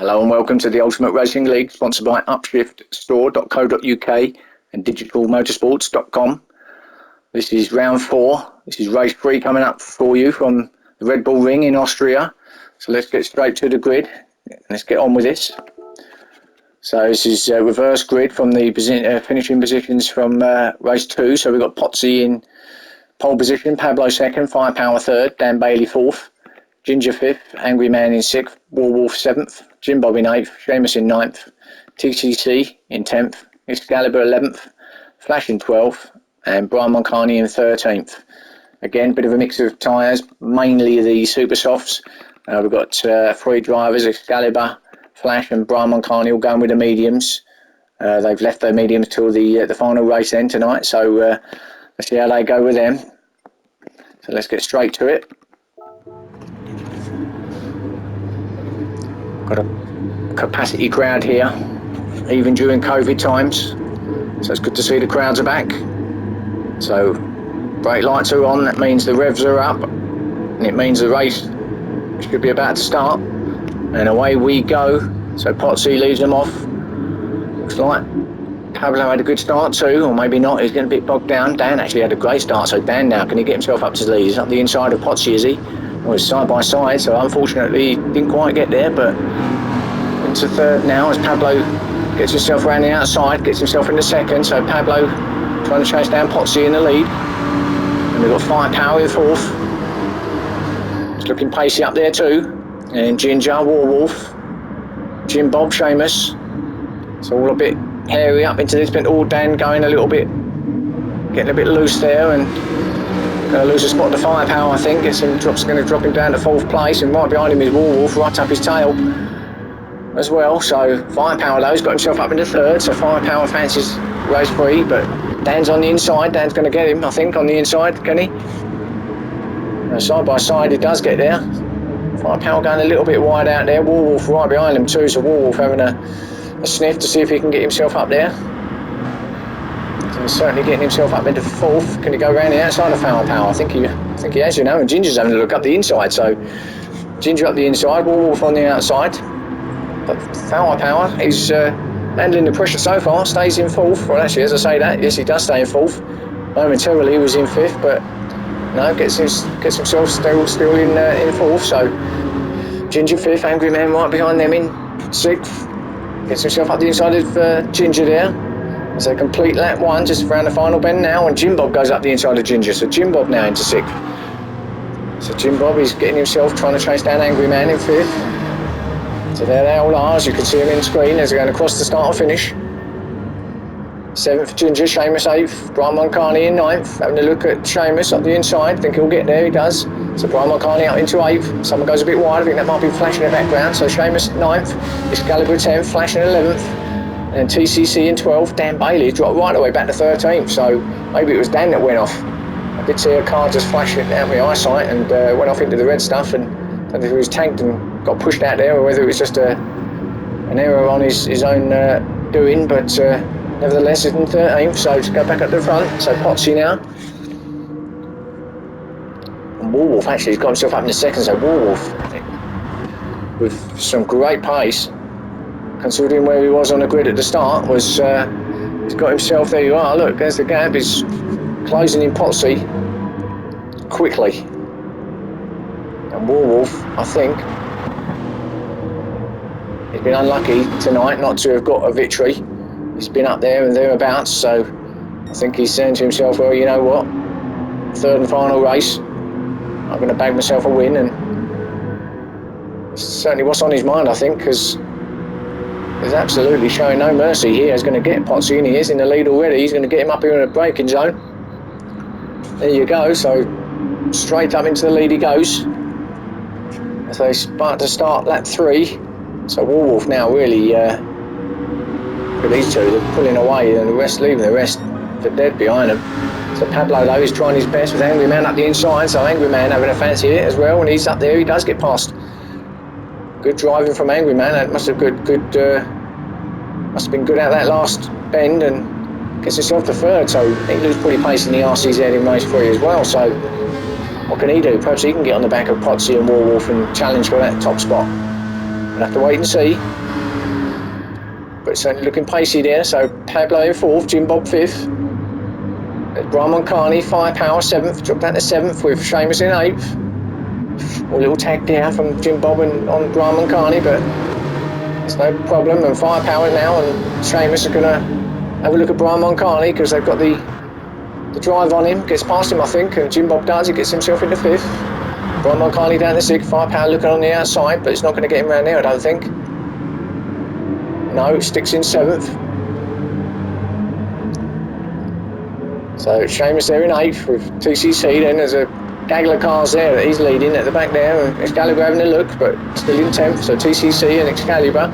Hello and welcome to the Ultimate Racing League, sponsored by upshiftstore.co.uk and digitalmotorsports.com. This is round 4. This is race 3 coming up for you from the Redbull Ring in Austria. So let's get straight to the grid. Let's get on with this. So this is a reverse grid from the finishing positions from race 2. So we've got Potsy in pole position, Pablo second, Firepower third, Dan Bailey fourth, Ginger fifth, Angry Man in sixth, Warwolf seventh, Jim Bob in eighth, Seamus in ninth, TCC in 10th, Excalibur 11th, Flash in 12th, and Brian Moncani in 13th. Again, bit of a mix of tyres, mainly the super softs. We've got 3 drivers, Excalibur, Flash and Brian Moncani all going with the mediums. They've left their mediums till the final race then tonight, so let's see how they go with them. So let's get straight to it. Got a capacity crowd here, even during COVID times, so it's good to see the crowds are back. So brake lights are on, that means the revs are up, and it means the race should be about to start, and away we go. So Potsy leaves them off. Looks like Pablo had a good start too, or maybe not, he's getting a bit bogged down. Dan actually had a great start, so Dan now, can he get himself up to the lead? He's up the inside of Potsy, is he? Well, it's side by side, so unfortunately he didn't quite get there, but into third now as Pablo gets himself around the outside, gets himself into second. So Pablo trying to chase down Potsy in the lead, and we've got Firepower in fourth. It's looking pacey up there too, and Ginger, Warwolf, Jim Bob, Seamus. It's all a bit hairy up into this, but all Dan going a little bit, getting a bit loose there, and going to lose a spot to Firepower, I think. It's going to drop him down to 4th place, and right behind him is Warwolf, right up his tail as well. So Firepower though has got himself up into 3rd, so Firepower fancies race 3, but Dan's on the inside. Dan's going to get him, I think, on the inside, can he? Side by side he does get there. Firepower going a little bit wide out there, Warwolf right behind him too, so Warwolf having a sniff to see if he can get himself up there. So he's certainly getting himself up into 4th. Can he go around the outside of Firepower? I think he has, you know, and Ginger's having a look up the inside, so Ginger up the inside, Warwolf on the outside. But Firepower, he's handling the pressure so far, stays in 4th. Well, actually, as I say that, yes, he does stay in 4th. Momentarily he was in 5th, but no, gets himself still in 4th. So Ginger 5th, Angry Man right behind them in 6th. Gets himself up the inside of Ginger there. As they complete lap 1, just around the final bend now, and Jim Bob goes up the inside of Ginger. So Jim Bob now into 6th. So Jim Bob is getting himself, trying to chase down Angry Man in 5th. So there they all are, as you can see them in screen as they're going across the start and finish. 7th Ginger, Seamus 8th, Brian Moncani in 9th. Having a look at Seamus up the inside, think he'll get there, he does. So Brian Moncani out into 8th. Someone goes a bit wide, I think that might be Flash in the background. So Seamus 9th, Excalibur 10th, Flash in 11th, and TCC in 12th. Dan Bailey dropped right away back to 13th, so maybe it was Dan that went off. I did see a car just flash it out of my eyesight and went off into the red stuff, and I don't know if he was tanked and got pushed out there, or whether it was just an error on his own doing, but nevertheless it's in 13th, so just go back up to the front. So Potsy now. And Warwolf actually has got himself up in the 2nd, so Warwolf with some great pace, considering where he was on the grid at the start, was he's got himself, there you are, look, there's the gap, he's closing in Potsy quickly. And Warwolf, I think, he's been unlucky tonight not to have got a victory. He's been up there and thereabouts, so I think he's saying to himself, well, you know what, 3rd and final race, I'm going to bag myself a win, and certainly what's on his mind, I think, because he's absolutely showing no mercy here. He's going to get Potsy, and he is in the lead already. He's going to get him up here in a braking zone. There you go, so straight up into the lead he goes as they start lap 3. So Warwolf now really, look at these two, they're pulling away, and the rest leaving the rest for dead behind them. So Pablo though is trying his best with Angry Man up the inside, so Angry Man having a fancy hit as well, and he's up there, he does get past. Good driving from Angry Man. That must have been good out that last bend, and gets himself to 3rd, so he loses pretty pace in the RCZ in race 3 as well. So what can he do? Perhaps he can get on the back of Potsy and Warwolf and challenge for that top spot. We'll have to wait and see. But it's certainly looking pacey there. So Pablo in 4th, Jim Bob 5th. There's Brahman Carney, Firepower 7th, dropped down to 7th with Seamus in 8th. A little tag there from Jim Bob and on Brahman Carney, but it's no problem. And Firepower now, and Seamus are going to have a look at Brahman Carney because they've got the drive on him. Gets past him, I think, and Jim Bob does. He gets himself into 5th. Brahman Carney down to 6th. Firepower looking on the outside, but it's not going to get him around there, I don't think. No, it sticks in 7th. So Seamus there in 8th with TCC. Then there's a gaggle of cars there that he's leading at the back there. And Excalibur having a look, but still in 10th. So TCC and Excalibur.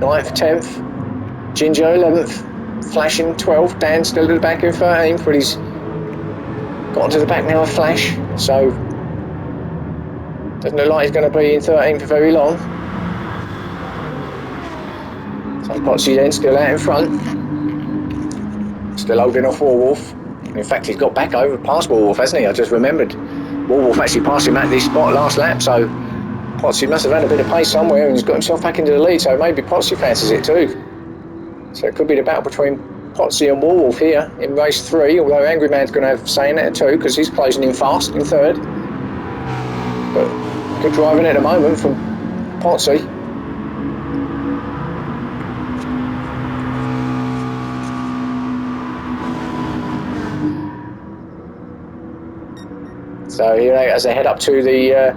9th, 10th. Ginger 11th. Flashing 12th. Dan still at the back in 13th, but he's got onto the back now of Flash. So doesn't look like he's going to be in 13th for very long. So Potsy then still out in front. Still holding off Warwolf. In fact, he's got back over past Warwolf, hasn't he? I just remembered. Warwolf actually passed him at this spot last lap, so Potsy must have had a bit of pace somewhere and he's got himself back into the lead, so maybe Potsy fancies it too. So it could be the battle between Potsy and Warwolf here in race 3, although Angry Man's going to have saying that too because he's closing in fast in 3rd. But good driving at the moment from Potsy. So here as they head up to the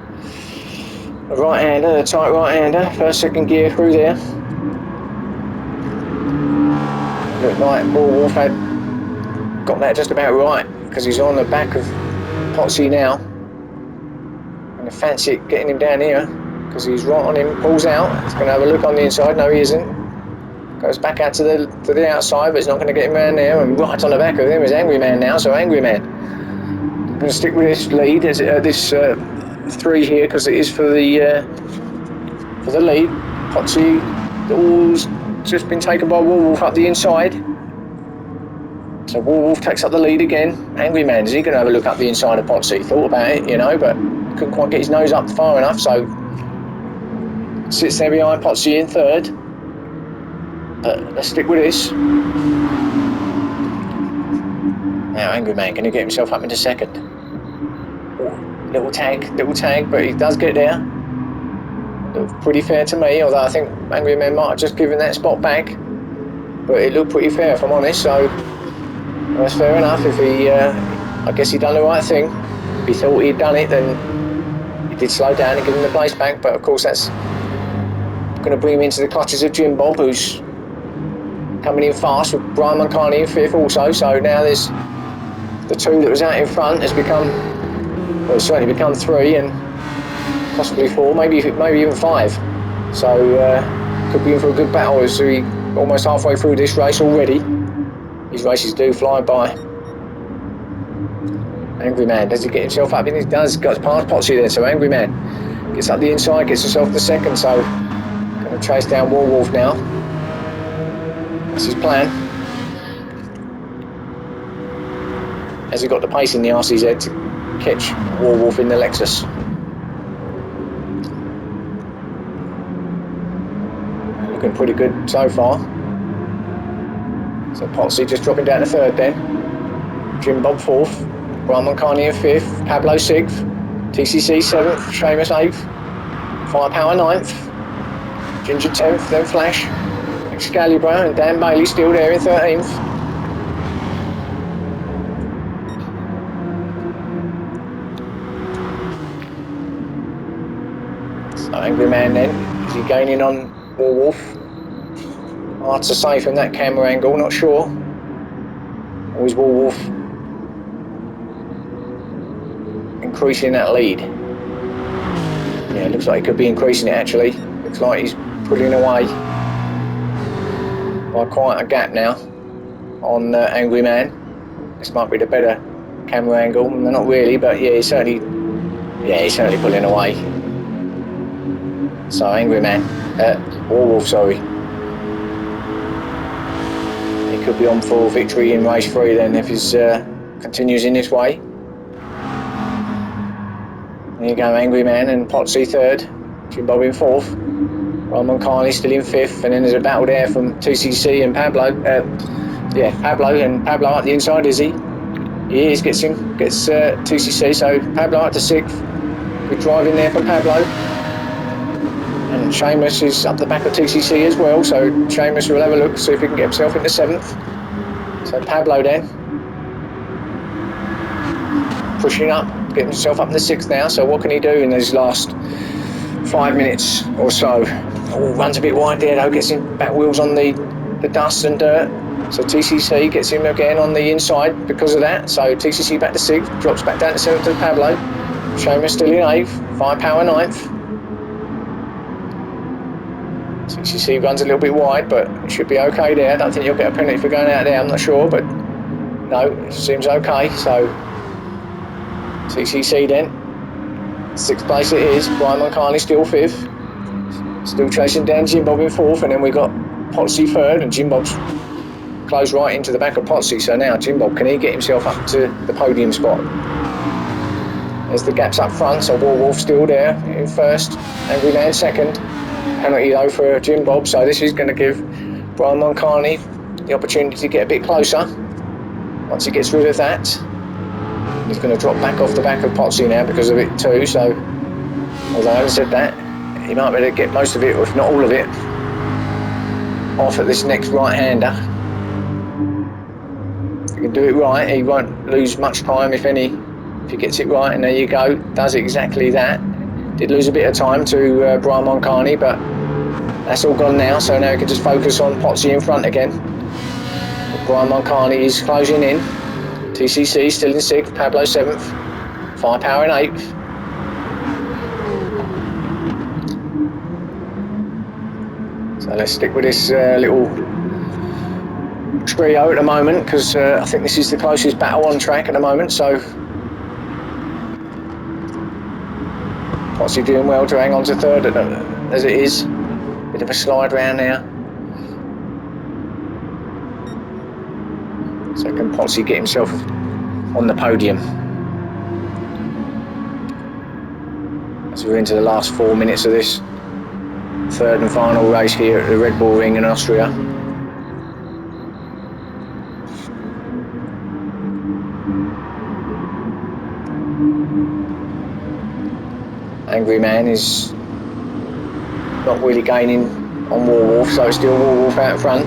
right-hander, the tight right-hander, first, second gear through there. Looked like Warwolf had got that just about right because he's on the back of Potsy now. And I fancy it getting him down here because he's right on him, pulls out. He's going to have a look on the inside. No, he isn't. Goes back out to the outside, but he's not going to get him around there. And right on the back of him is Angry Man now, so Angry Man going to stick with this lead, this 3 here, because it is for the lead. Potsy, all's just been taken by Warwolf up the inside. So Warwolf takes up the lead again. Angry Man, is he going to have a look up the inside of Potsy? Thought about it, but couldn't quite get his nose up far enough, so sits there behind Potsy in 3rd. But let's stick with this. Now Angry Man, can he get himself up into 2nd? Little tag, but he does get there. Looked pretty fair to me, although I think Angry Man might have just given that spot back. But it looked pretty fair, if I'm honest, so that's fair enough. If he, I guess he done the right thing. If he thought he'd done it, then he did slow down and give him the place back. But of course, that's going to bring him into the clutches of Jim Bob, who's coming in fast with Brian Carney in 5th also. So now there's the 2 that was out in front has become, well, it's certainly become 3 and possibly 4, maybe even 5. So could be in for a good battle as we almost halfway through this race already. These races do fly by. Angry Man, does he get himself up in? He does, got past Potsy there, so Angry Man gets up the inside, gets himself the 2nd, so going to chase down Warwolf now. That's his plan. Has he got the pace in the RCZ to catch Warwolf in the Lexus? Looking pretty good so far. So Potsy just dropping down to 3rd then. Jim Bob 4th. Brahman Carney in 5th. Pablo 6th. TCC 7th. Seamus 8th. Firepower 9th. Ginger 10th. Then Flash. Excalibur and Dan Bailey still there in 13th. So Angry Man then. Is he gaining on Warwolf? Hard to say from that camera angle, not sure. Or is Warwolf increasing that lead? Yeah, it looks like he could be increasing it actually. Looks like he's pulling away by quite a gap now on Angry Man. This might be the better camera angle. Not really, but yeah, he's certainly pulling away. So Angry Man, Warwolf, sorry. He could be on for victory in race 3 then if he continues in this way. There you go, Angry Man and Potsy 3rd, Jim Bob in 4th. Roman Carney still in 5th, and then there's a battle there from TCC and Pablo. Pablo up the inside, is he? He is, gets TCC, so Pablo up to 6th. Good driving there from Pablo. And Seamus is up the back of TCC as well, so Seamus will have a look, see if he can get himself into 7th. So Pablo then, pushing up, getting himself up to 6th now, so what can he do in these last 5 minutes or so? Oh, runs a bit wide there though, gets him back wheels on the dust and dirt. So TCC gets him again on the inside because of that. So TCC back to 6th, drops back down to 7th to Pablo. Seamus still in 8th, Firepower 9th. TCC runs a little bit wide, but it should be okay there. I don't think you'll get a penalty for going out there, I'm not sure, but no, it seems okay. So TCC then, 6th place it is. Brian Moncarney still 5th. Still chasing down Jim Bob in 4th, and then we got Potsy 3rd, and Jim Bob's closed right into the back of Potsy. So now Jim Bob, can he get himself up to the podium spot? There's the gaps up front, so Warwolf still there in 1st, Angry Man 2nd. Penalty though for Jim Bob, so this is going to give Brian Moncarney the opportunity to get a bit closer. Once he gets rid of that, he's going to drop back off the back of Potsy now because of it too, so although I haven't said that, he might be able to get most of it, or if not all of it, off at this next right-hander. If he can do it right, he won't lose much time, if any, if he gets it right, and there you go, does exactly that. Did lose a bit of time to Brian Moncarney, but that's all gone now, so now he can just focus on Potsy in front again. But Brian Moncarney is closing in. TCC still in 6th, Pablo 7th, Firepower in 8th. So let's stick with this little trio at the moment, because I think this is the closest battle on track at the moment, so Potsy doing well to hang on to 3rd as it is. Bit of a slide round now. So can Potsy get himself on the podium? As we're into the last 4 minutes of this 3rd and final race here at the Redbull Ring in Austria. Angry Man is not really gaining on Warwolf, so it's still Warwolf out front.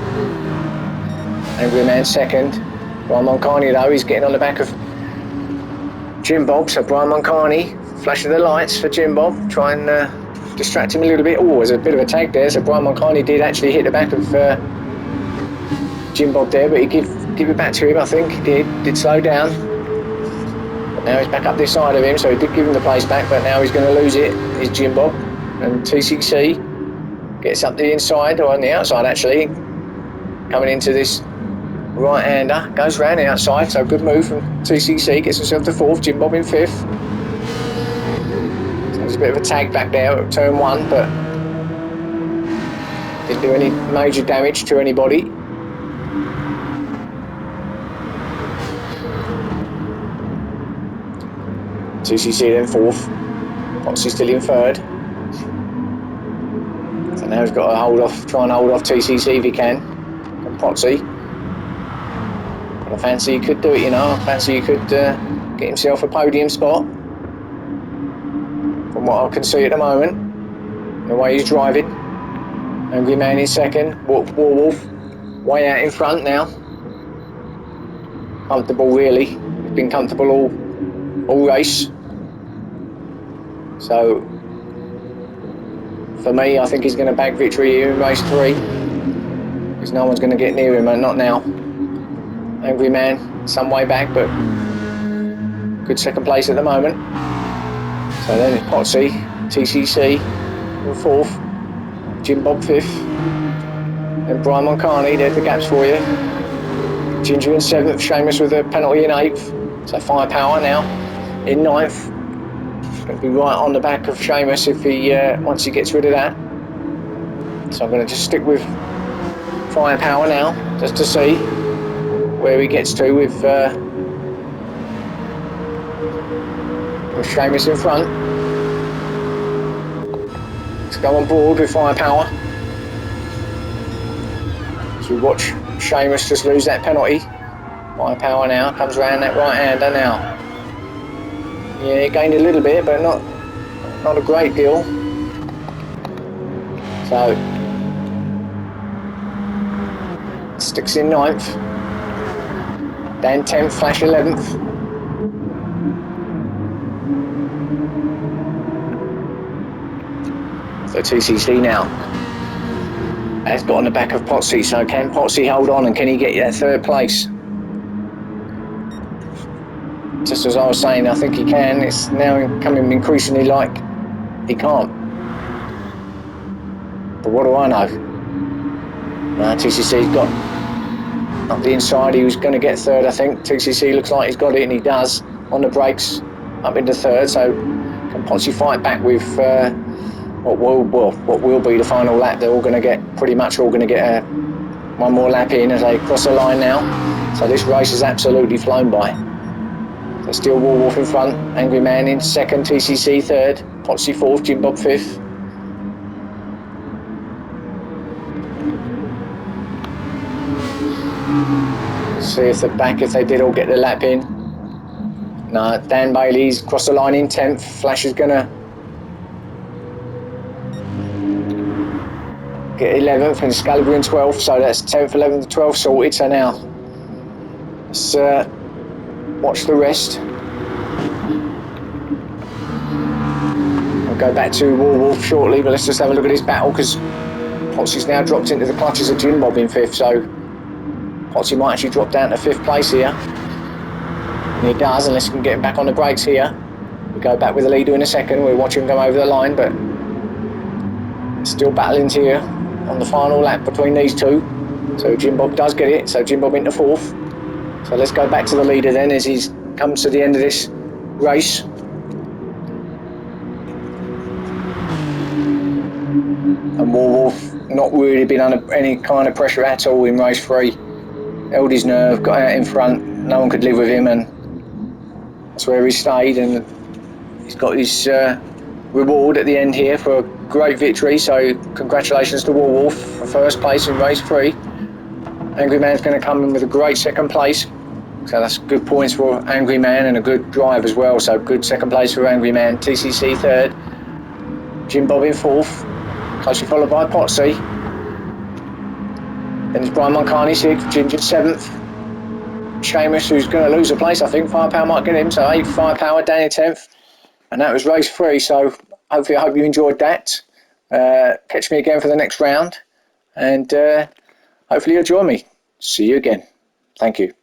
Angry Man 2nd. Brian Moncarney though, he's getting on the back of Jim Bob, so Brian Moncarney, flash of the lights for Jim Bob, try and distract him a little bit. Oh, there's a bit of a tag there, so Brian Moncarney did actually hit the back of Jim Bob there, but he give it back to him, I think. He did slow down. But now he's back up this side of him, so he did give him the place back, but now he's going to lose it, is Jim Bob. And TCC gets up the inside, or on the outside actually, coming into this right-hander, goes round the outside, so good move from TCC, gets himself to 4th, Jim Bob in 5th. So there's a bit of a tag back there at turn 1, but didn't do any major damage to anybody. TCC then 4th, Potsy still in 3rd. So now he's got to try and hold off TCC if he can, and Potsy. I fancy he could do it, you know. I fancy he could get himself a podium spot. From what I can see at the moment, the way he's driving. Angry Man in 2nd, Warwolf way out in front now. Comfortable really, he's been comfortable all race. So for me, I think he's going to bag victory here in race 3, because no one's going to get near him, and not now. Angry Man, some way back, but good 2nd place at the moment. So then it's Potsy, TCC in 4th, Jim Bob 5th, and Brian Moncarney, there's the gaps for you. Ginger in 7th, Seamus with a penalty in 8th, so Firepower now in 9th. Going to be right on the back of Seamus if he once he gets rid of that. So I'm going to just stick with Firepower now, just to see where he gets to with Seamus in front. Let's go on board with Firepower. As we watch Seamus just lose that penalty. Firepower now comes around that right-hander now. Yeah, he gained a little bit, but not a great deal. So sticks in 9th. Dan 10th, Flash 11th. So TCC now has got on the back of Potsy. So can Potsy hold on and can he get that 3rd place? Just as I was saying, I think he can. It's now coming increasingly like he can't. But what do I know? TCC's got up the inside. He was going to get 3rd, I think. TCC looks like he's got it, and he does on the brakes up into 3rd. So can Potsy fight back with what will be the final lap? They're all going to get one more lap in as they cross the line now. So this race is absolutely flown by. So still Warwolf in front, Angry Man in 2nd, TCC 3rd, Potsy 4th, Jim Bob 5th. See if they did all get the lap in. No, Dan Bailey's crossed the line in 10th. Flash is gonna get 11th and Excalibur in 12th, so that's 10th, 11th, 12th sorted. So now let's watch the rest. I'll go back to Warwolf shortly, but let's just have a look at his battle because Potsy's now dropped into the clutches of Jim Bob in 5th, so Potsy might actually drop down to 5th place here. And he does, unless he can get him back on the brakes here. We go back with the leader in a second. We'll watch him go over the line, but still battling here on the final lap between these two. So Jim Bob does get it, so Jim Bob into 4th. So let's go back to the leader then as he's comes to the end of this race. And Warwolf not really been under any kind of pressure at all in race 3. Held his nerve, got out in front, no one could live with him, and that's where he stayed, and he's got his reward at the end here for a great victory. So congratulations to Warwolf for 1st place in race 3. Angry Man's going to come in with a great 2nd place, so that's good points for Angry Man and a good drive as well. So good 2nd place for Angry Man. TCC 3rd, Jim Bob in 4th, closely followed by Potsy. Then it's Brian Moncani 6th, Ginger 7th. Seamus, who's going to lose a place, I think. Firepower might get him, so 8th, Firepower, Danny 10th. And that was race 3, so I hope you enjoyed that. Catch me again for the next round, and hopefully you'll join me. See you again. Thank you.